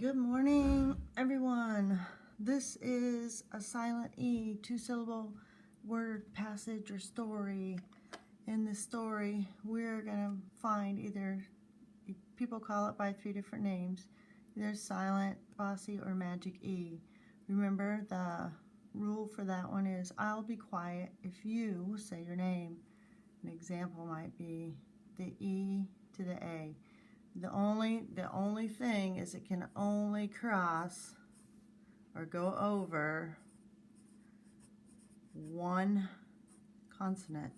Good morning, everyone. This is a silent E, two-syllable word, passage, or story. In this story, we're going to find either, people call it by 3 different names, either silent, bossy, or magic E. Remember, the rule for that one is I'll be quiet if you say your name. An example might be the E to the A. The only thing is it can only cross or go over one consonant.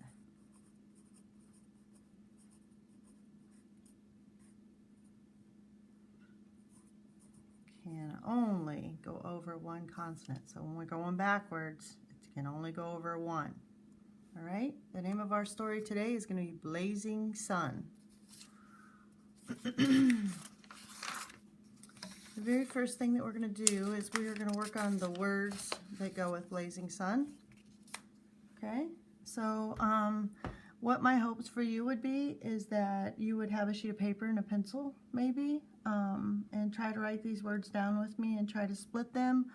Can only go over one consonant. So when we're going backwards, it can only go over one. All right? The name of our story today is going to be Blazing Sun. The very first thing that we're going to do is we are going to work on the words that go with blazing sun. Okay, so what my hopes for you would be is that you would have a sheet of paper and a pencil maybe, and try to write these words down with me and try to split them,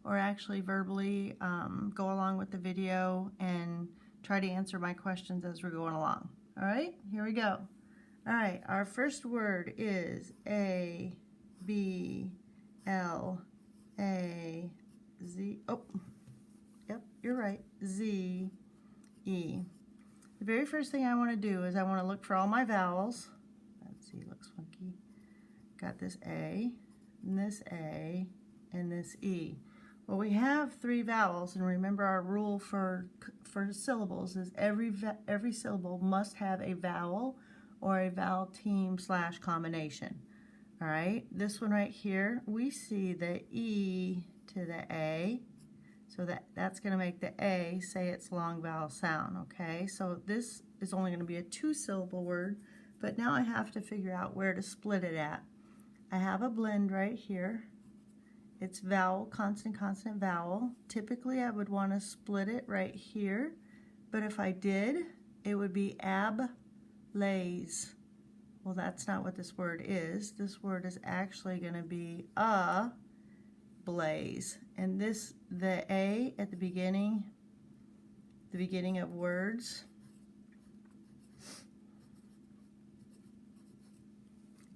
or actually verbally go along with the video and try to answer my questions as we're going along. All right, here we go. All right, our first word is A, B, L, A, Z. Oh, yep, you're right. Z, E. The very first thing I want to do is I want to look for all my vowels. That Z looks funky. Got this A, and this A, and this E. Well, we have 3 vowels, and remember our rule for syllables is every syllable must have a vowel or a vowel team / combination. All right, this one right here, we see the E to the A, so that's going to make the A say its long vowel sound, okay? So this is only going to be a 2-syllable word, but now I have to figure out where to split it at. I have a blend right here. It's vowel, consonant, consonant, vowel. Typically, I would want to split it right here, but if I did, it would be blaze. Well, that's not what this word is. This word is actually going to be a blaze. And the A at the beginning of words,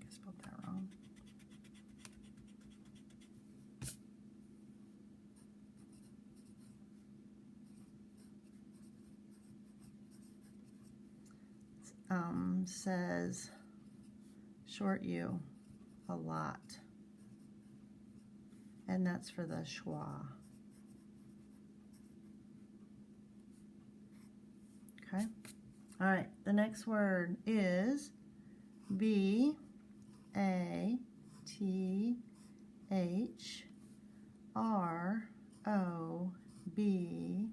I spelled that wrong. Says short U, a lot, and that's for the schwa. Okay, all right, the next word is B, A, T, H, R, O, B,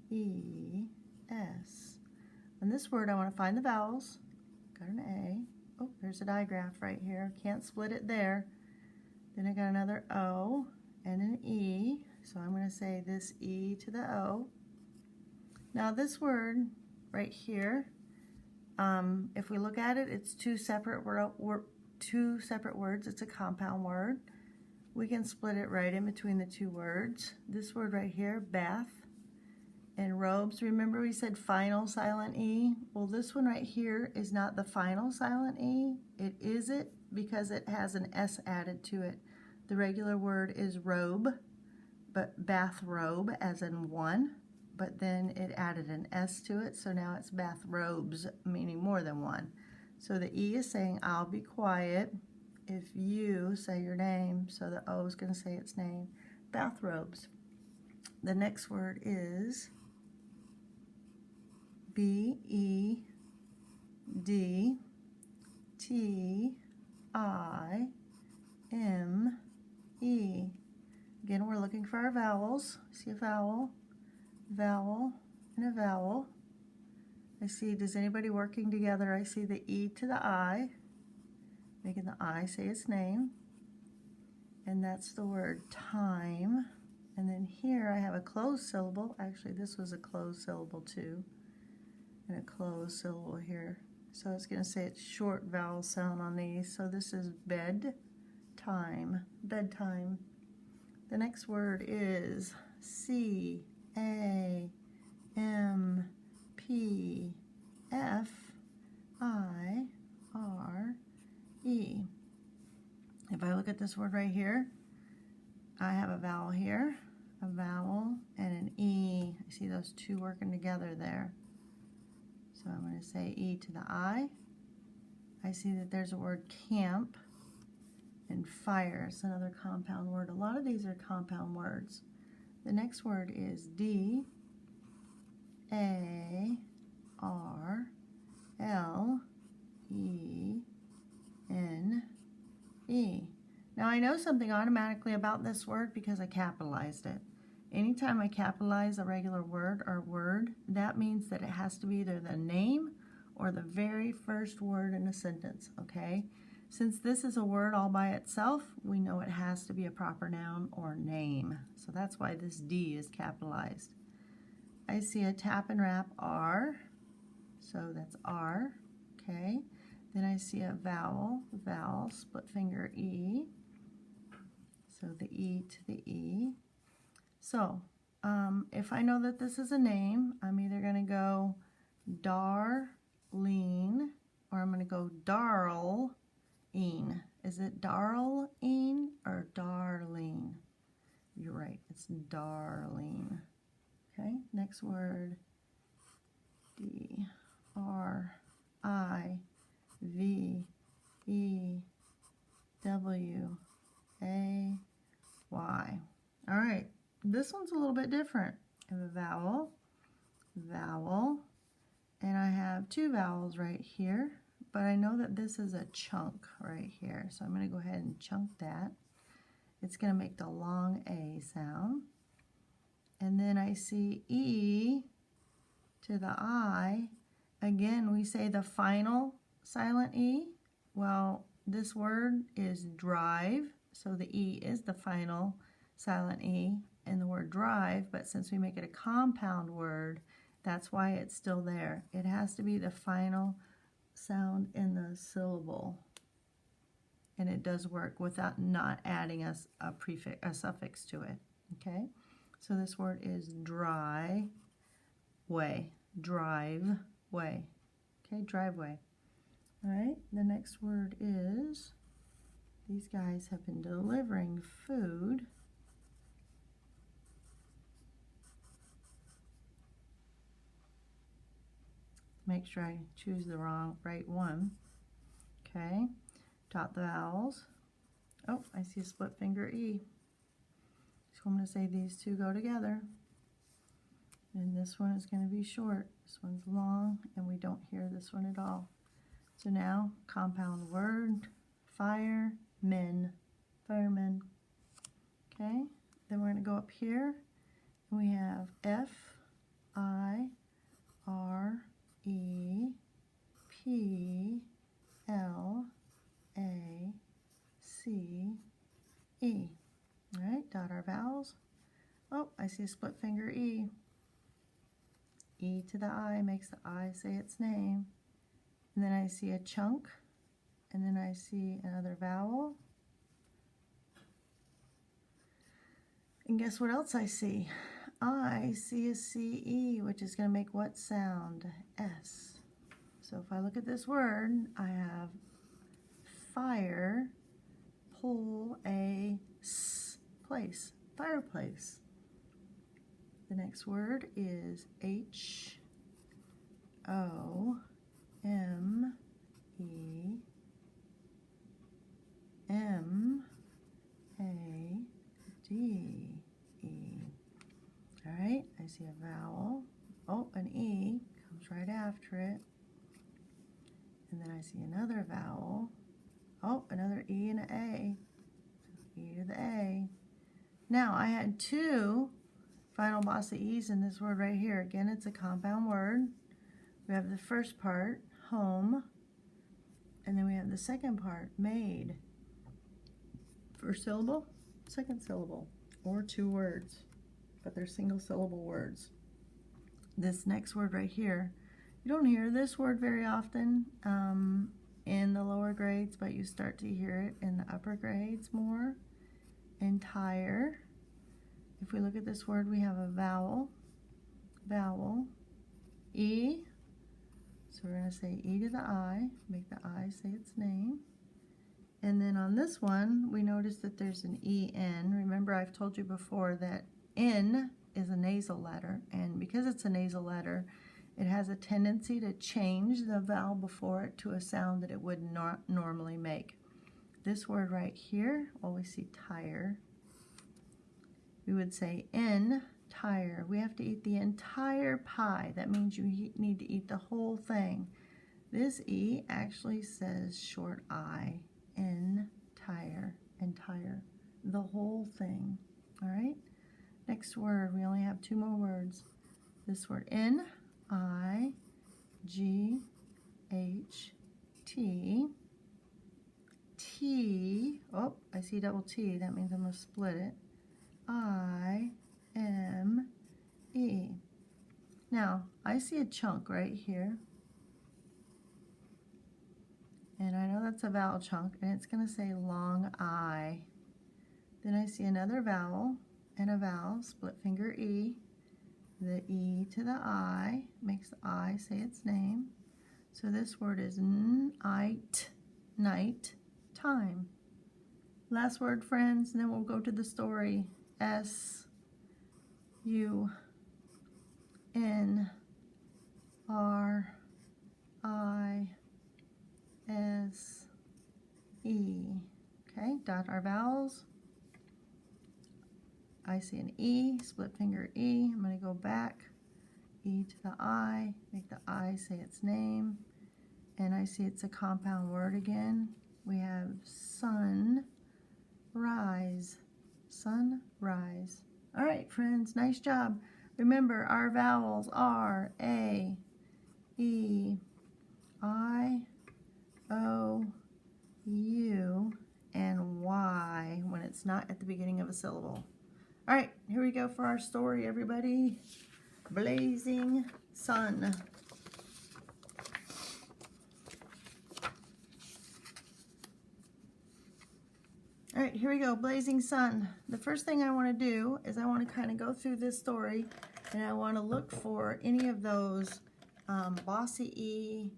E, S. On this word, I want to find the vowels. Got an A. Oh, there's a digraph right here. Can't split it there. Then I got another O and an E. So I'm going to say this E to the O. Now this word right here, if we look at it, it's two separate words. It's a compound word. We can split it right in between the 2 words. This word right here, bath. And robes, remember we said final silent E? Well, this one right here is not the final silent E. It is it because it has an S added to it. The regular word is robe, but bathrobe as in one, but then it added an S to it, so now it's bathrobes, meaning more than one. So the E is saying, I'll be quiet if you say your name, so the O is going to say its name, bathrobes. The next word is B, E, D, T, I, M, E. Again, we're looking for our vowels. See a vowel, vowel, and a vowel. I see, does anybody working together? I see the E to the I, making the I say its name. And that's the word time. And then here I have a closed syllable. Actually, this was a closed syllable too. And a closed syllable here. So it's going to say it's short vowel sound on these. So this is bed time, bedtime. The next word is C-A-M-P-F-I-R-E. If I look at this word right here, I have a vowel here, a vowel, and an E. I see those two working together there. So I'm going to say E to the I. I see that there's a word camp and fire. It's another compound word. A lot of these are compound words. The next word is D-A-R-L-E-N-E. Now I know something automatically about this word because I capitalized it. Anytime I capitalize a regular word or word, that means that it has to be either the name or the very first word in a sentence, okay? Since this is a word all by itself, we know it has to be a proper noun or name. So that's why this D is capitalized. I see a tap and wrap R, so that's R, okay? Then I see a vowel, split finger E, so the E to the E. So if I know that this is a name, I'm either going to go Darlene or I'm going to go Darlene. Is it Darlene or Darlene? You're right, it's Darlene. Okay, next word, D-R-I-V-E-W-A-Y. All right, this one's a little bit different. I have a vowel, and I have two vowels right here, but I know that this is a chunk right here, so I'm going to go ahead and chunk that. It's going to make the long A sound. And then I see E to the I. Again, we say the final silent E. Well, this word is drive, so the E is the final silent E in the word drive, but since we make it a compound word, that's why it's still there. It has to be the final sound in the syllable, and it does work without not adding a suffix to it. Okay, so this word is driveway. Okay, driveway. All right, the next word is, these guys have been delivering food. Make sure I choose the right one. Okay, dot the vowels. Oh, I see a split finger E. So I'm going to say these two go together. And this one is going to be short. This one's long, and we don't hear this one at all. So now, compound word, firemen. Firemen. Okay, then we're going to go up here, and we have F-I-R-E-P-L-A-C-E. All right, dot our vowels. Oh, I see a split finger E. E to the I makes the I say its name. And then I see a chunk, and then I see another vowel. And guess what else I see? I see a C-E, which is going to make what sound? S. So if I look at this word, I have fire, pull a S place, fireplace. The next word is H-O-M-A-D-E. All right, I see a vowel. Oh, an E comes right after it. And then I see another vowel. Oh, another E and an A. E to the A. Now, I had two final bossy E's in this word right here. Again, it's a compound word. We have the first part, home, and then we have the second part, made. First syllable, second syllable, or two words, but they're single syllable words. This next word right here, you don't hear this word very often. in the lower grades, but you start to hear it in the upper grades more. Entire. If we look at this word, we have a vowel, vowel, E. So we're going to say E to the I, make the I say its name. And then on this one, we notice that there's an EN. Remember, I've told you before that N is a nasal letter, and because it's a nasal letter, it has a tendency to change the vowel before it to a sound that it would not normally make. This word right here, well, we see tire. We would say N, tire. We have to eat the entire pie. That means you need to eat the whole thing. This E actually says short I, entire, entire, the whole thing. All right? Next word, we only have 2 more words. This word, N-I-G-H-T. T, oh, I see double T, that means I'm going to split it. I-M-E. Now, I see a chunk right here. And I know that's a vowel chunk, and it's going to say long I. Then I see another vowel and a vowel, split finger E. The E to the I makes the I say its name. So this word is night, night, time. Last word, friends, and then we'll go to the story. S-U-N-R-I-S-E. Okay, dot our vowels. I see an E, split finger E. I'm going to go back. E to the I, make the I say its name. And I see it's a compound word again. We have sun, rise, sunrise. All right, friends, nice job. Remember, our vowels are A, E, I, O, U, and Y when it's not at the beginning of a syllable. All right, here we go for our story, everybody. Blazing sun. All right, here we go, blazing sun. The first thing I want to do is I want to kind of go through this story, and I want to look for any of those bossy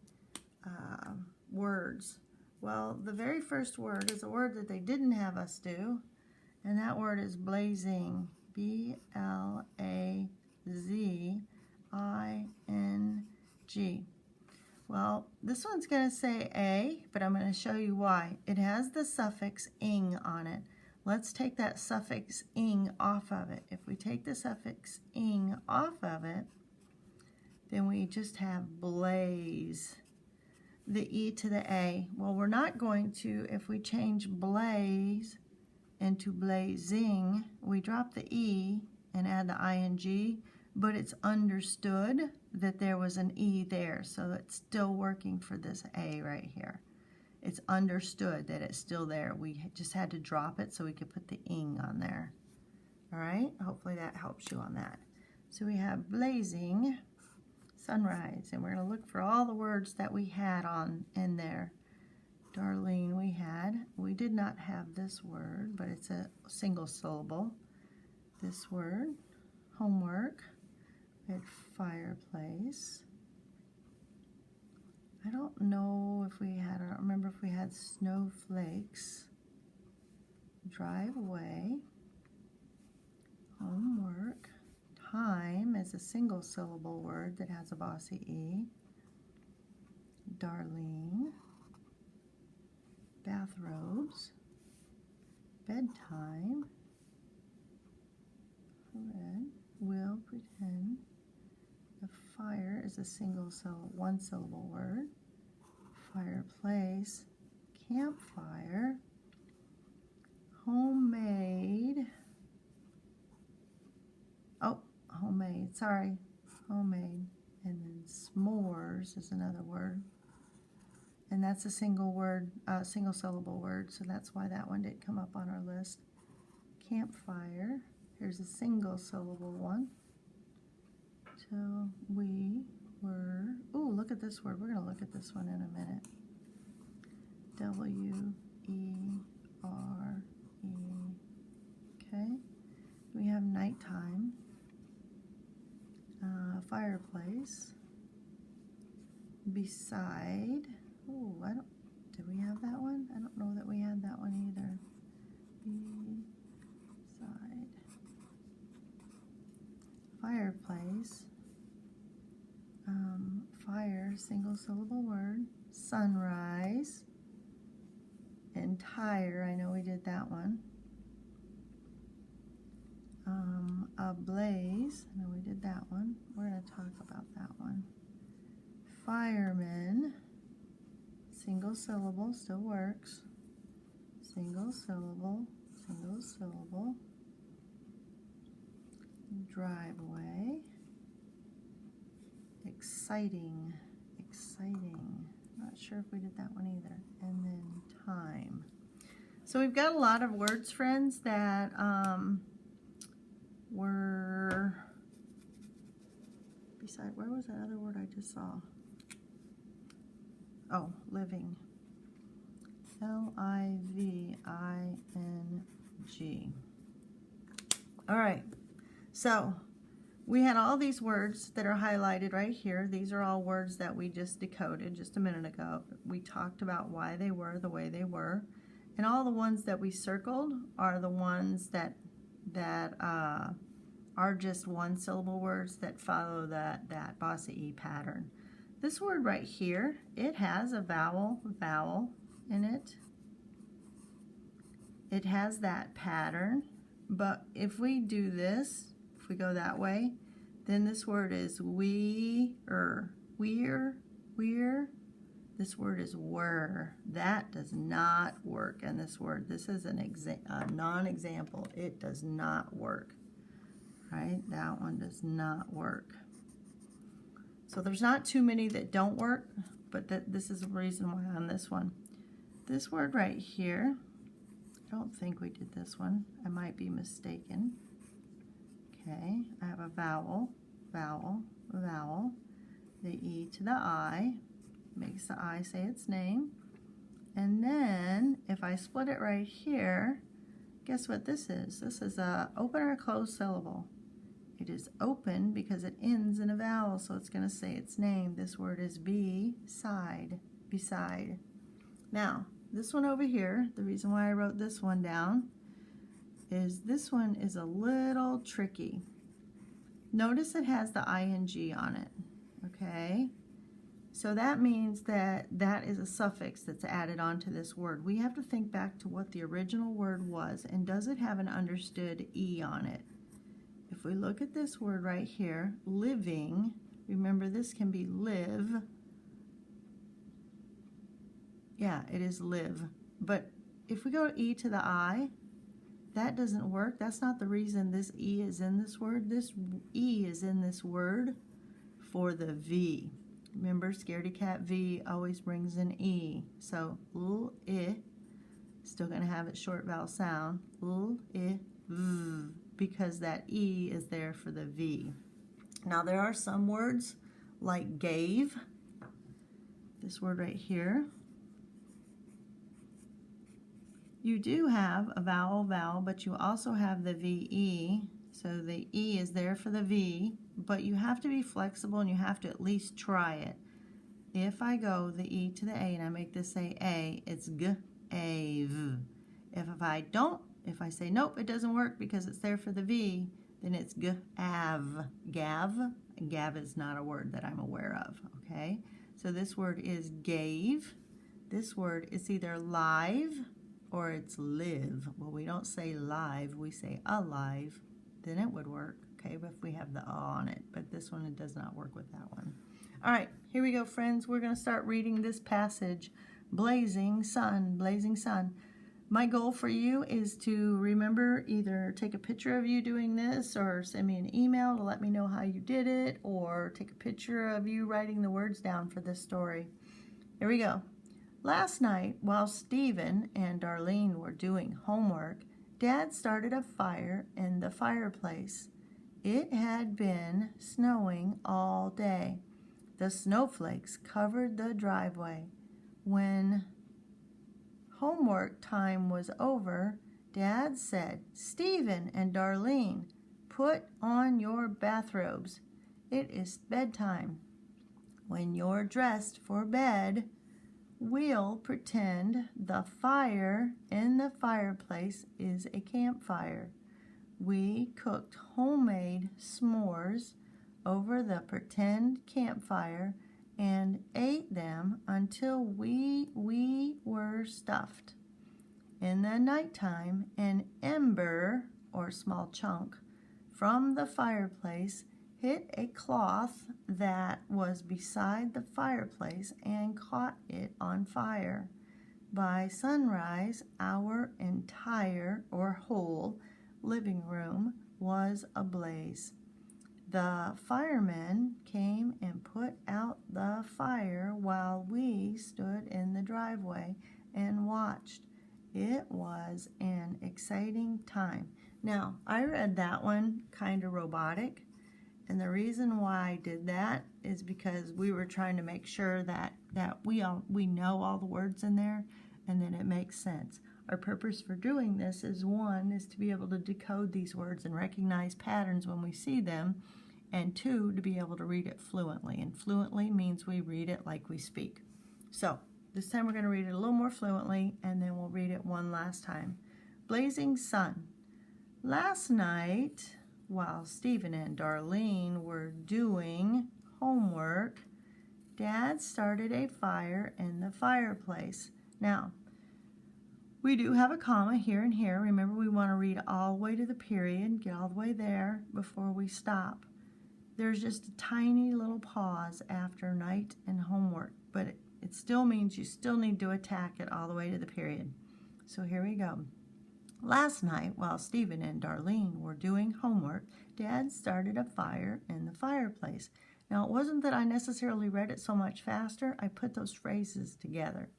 words. Well, the very first word is a word that they didn't have us do, and that word is blazing. B-L-A-Z-I-N-G. Well, this one's going to say A, but I'm going to show you why. It has the suffix ing on it. Let's take that suffix ing off of it. If we take the suffix ing off of it, then we just have blaze. The E to the A. Well, we're not going to, if we change blaze into blazing, we drop the E and add the ing, but it's understood that there was an E there, so it's still working for this A right here. It's understood that it's still there. We just had to drop it so we could put the ing on there. All right, hopefully that helps you on that. So we have blazing, sunrise, and we're going to look for all the words that we had on in there. Darlene we did not have this word, but it's a single syllable. This word, homework, we had fireplace. I don't know if we had, I don't remember if we had snowflakes. Drive away, homework, time is a single syllable word that has a bossy E. Darlene, bathrobes, bedtime, Fred, will pretend. The fire is a one syllable word. Fireplace, campfire, homemade. Oh, homemade, sorry, homemade. And then s'mores is another word. And that's a single syllable word, so that's why that one didn't come up on our list. Campfire, here's a single syllable one. Till we were, ooh, look at this word. We're going to look at this one in a minute. W-E-R-E. Okay. We have nighttime. Fireplace. Beside. Oh, did we have that one? I don't know that we had that one either. Beside. Fireplace. Fire, single syllable word. Sunrise. Entire, I know we did that one. Ablaze, I know we did that one. We're going to talk about that one. Fireman, single syllable, still works. Single syllable, single syllable. Driveway. Exciting, exciting. Not sure if we did that one either. And then time. So we've got a lot of words, friends, that were beside. Where was that other word I just saw? Oh, living. L-I-V-I-N-G. All right. So we had all these words that are highlighted right here. These are all words that we just decoded just a minute ago. We talked about why they were the way they were. And all the ones that we circled are the ones that are just one syllable words that follow that Bossy E pattern. This word right here, it has a vowel in it. It has that pattern, but if we do this, if we go that way, then this word is we're. This word is were. That does not work in this word. This is a non-example. It does not work. Right? That one does not work. So there's not too many that don't work, but this is the reason why on this one. This word right here, I don't think we did this one. I might be mistaken. Okay, I have a vowel, vowel, vowel. The E to the I makes the I say its name. And then if I split it right here, guess what this is? This is a open or closed syllable. It is open because it ends in a vowel, so it's going to say its name. This word is beside, beside. Now, this one over here, the reason why I wrote this one down is this one is a little tricky. Notice it has the ing on it, okay? So that means that that is a suffix that's added onto this word. We have to think back to what the original word was, and does it have an understood E on it? If we look at this word right here, living, remember this can be live. Yeah, it is live. But if we go E to the I, that doesn't work. That's not the reason this E is in this word. This E is in this word for the V. Remember, scaredy cat V always brings an E. So, l-I, still going to have its short vowel sound. L-I, v, because that E is there for the V. Now, there are some words like gave. This word right here. You do have a vowel, vowel, but you also have the VE. So the E is there for the V, but you have to be flexible and you have to at least try it. If I go the E to the A and I make this say A, it's G, A, V. If I don't, if I say nope, it doesn't work because it's there for the V, then it's G, Av, Gav. Gav is not a word that I'm aware of, okay? So this word is gave. This word is either live or it's live. Well, we don't say live, we say alive. Then it would work, okay, if we have the A on it. But this one, it does not work with that one. All right, here we go, friends. We're going to start reading this passage, blazing sun, blazing sun. My goal for you is to remember, either take a picture of you doing this or send me an email to let me know how you did it, or take a picture of you writing the words down for this story. Here we go. Last night, while Stephen and Darlene were doing homework, Dad started a fire in the fireplace. It had been snowing all day. The snowflakes covered the driveway. When homework time was over, Dad said, "Stephen and Darlene, put on your bathrobes. It is bedtime. When you're dressed for bed, we'll pretend the fire in the fireplace is a campfire. We cooked homemade s'mores over the pretend campfire and ate them until we were stuffed. In the nighttime, an ember, or small chunk, from the fireplace hit a cloth that was beside the fireplace and caught it on fire. By sunrise, our entire, or whole, living room was ablaze. The firemen came and put out the fire while we stood in the driveway and watched. It was an exciting time." Now, I read that one kind of robotic, and the reason why I did that is because we were trying to make sure that we know all the words in there, and then it makes sense. Our purpose for doing this is, one, is to be able to decode these words and recognize patterns when we see them, and two, to be able to read it fluently. And fluently means we read it like we speak. So this time we're going to read it a little more fluently, and then we'll read it one last time. Blazing sun. Last night, while Stephen and Darlene were doing homework, Dad started a fire in the fireplace. Now, we do have a comma here and here. Remember, we want to read all the way to the period, get all the way there before we stop. There's just a tiny little pause after night and homework, but it still means you still need to attack it all the way to the period. So here we go. Last night, while Stephen and Darlene were doing homework, Dad started a fire in the fireplace. Now, it wasn't that I necessarily read it so much faster. I put those phrases together.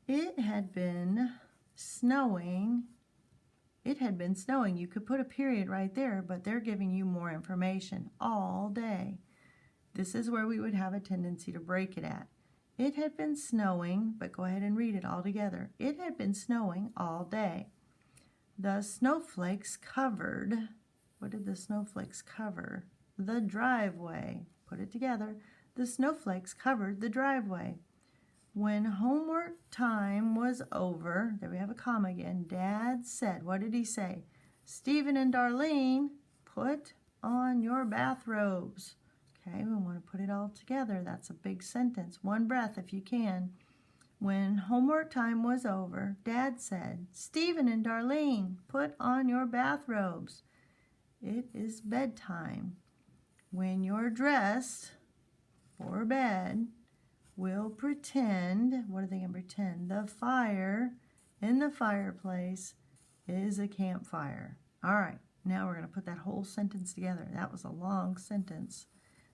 It had been snowing. You could put a period right there, but they're giving you more information all day. This is where we would have a tendency to break it at. It had been snowing, but go ahead and read it all together. It had been snowing all day. The snowflakes covered, what did the snowflakes cover? The driveway. Put it together. The snowflakes covered the driveway. When homework time was over, there we have a comma again, Dad said, what did he say? "Stephen and Darlene, put on your bathrobes." Okay, we want to put it all together. That's a big sentence. One breath if you can. When homework time was over, Dad said, "Stephen and Darlene, put on your bathrobes. It is bedtime. When you're dressed for bed, we'll pretend," what are they going to pretend? "The fire in the fireplace is a campfire." All right, now we're going to put that whole sentence together. That was a long sentence.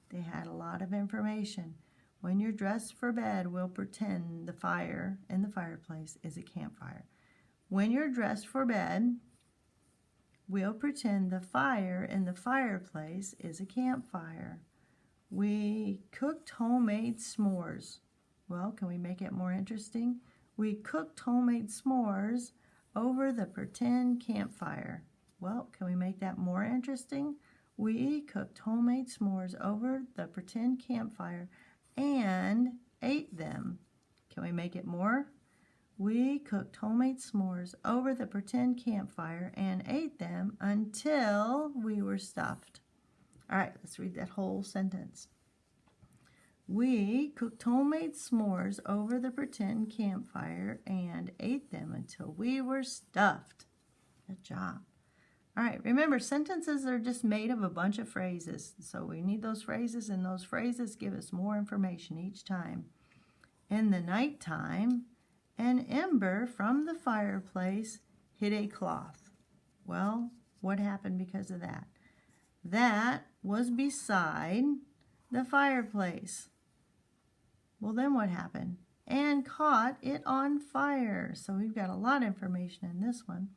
They had a lot of information. When you're dressed for bed, we'll pretend the fire in the fireplace is a campfire. When you're dressed for bed, we'll pretend the fire in the fireplace is a campfire. We cooked homemade s'mores. Well, can we make it more interesting? We cooked homemade s'mores over the pretend campfire. Well, can we make that more interesting? We cooked homemade s'mores over the pretend campfire and ate them. Can we make it more? We cooked homemade s'mores over the pretend campfire and ate them until we were stuffed. All right, let's read that whole sentence. We cooked homemade s'mores over the pretend campfire and ate them until we were stuffed. Good job. All right, remember, sentences are just made of a bunch of phrases. So we need those phrases, and those phrases give us more information each time. In the nighttime, an ember from the fireplace hit a cloth. Well, what happened because of that? That was beside the fireplace. Well, then what happened? And caught it on fire. So we've got a lot of information in this one.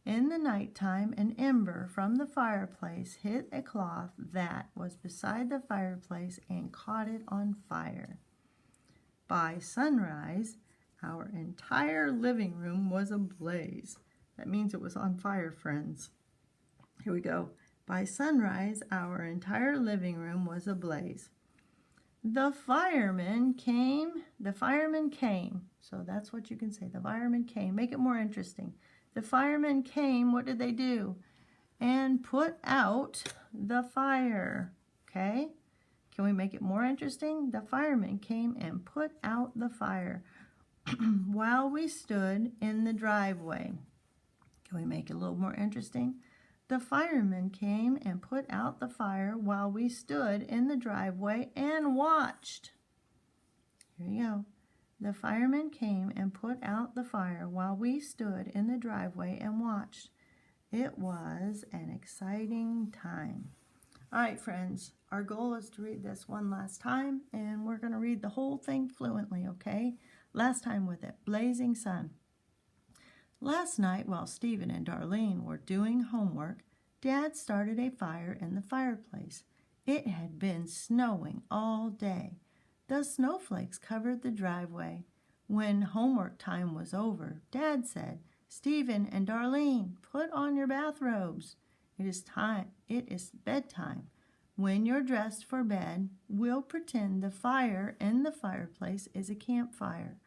In the nighttime, an ember from the fireplace hit a cloth that was beside the fireplace and caught it on fire. By sunrise, our entire living room was ablaze. That means it was on fire, friends. Here we go. By sunrise, our entire living room was ablaze. The firemen came. So that's what you can say. The firemen came. Make it more interesting. The firemen came. What did they do? And put out the fire. Okay? Can we make it more interesting? The firemen came and put out the fire while we stood in the driveway. Can we make it a little more interesting? The firemen came and put out the fire while we stood in the driveway and watched. Here you go. The firemen came and put out the fire while we stood in the driveway and watched. It was an exciting time. All right, friends, our goal is to read this one last time, and we're going to read the whole thing fluently, okay? Last time with it. Blazing sun. Last night, while Stephen and Darlene were doing homework, Dad started a fire in the fireplace. It had been snowing all day. The snowflakes covered the driveway. When homework time was over, Dad said, "Stephen and Darlene, put on your bathrobes. It is bedtime. When you're dressed for bed, we'll pretend the fire in the fireplace is a campfire.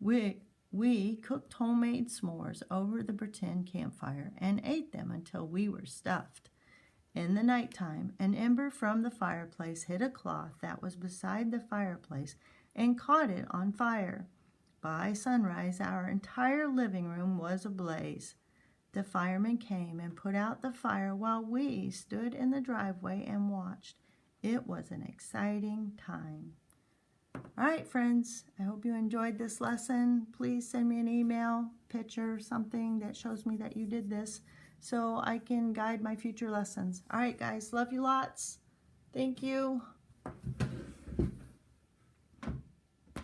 We cooked homemade s'mores over the pretend campfire and ate them until we were stuffed. In the nighttime, an ember from the fireplace hit a cloth that was beside the fireplace and caught it on fire. By sunrise, our entire living room was ablaze. The firemen came and put out the fire while we stood in the driveway and watched. It was an exciting time." All right, friends, I hope you enjoyed this lesson. Please send me an email, picture, something that shows me that you did this so I can guide my future lessons. All right, guys, love you lots. Thank you.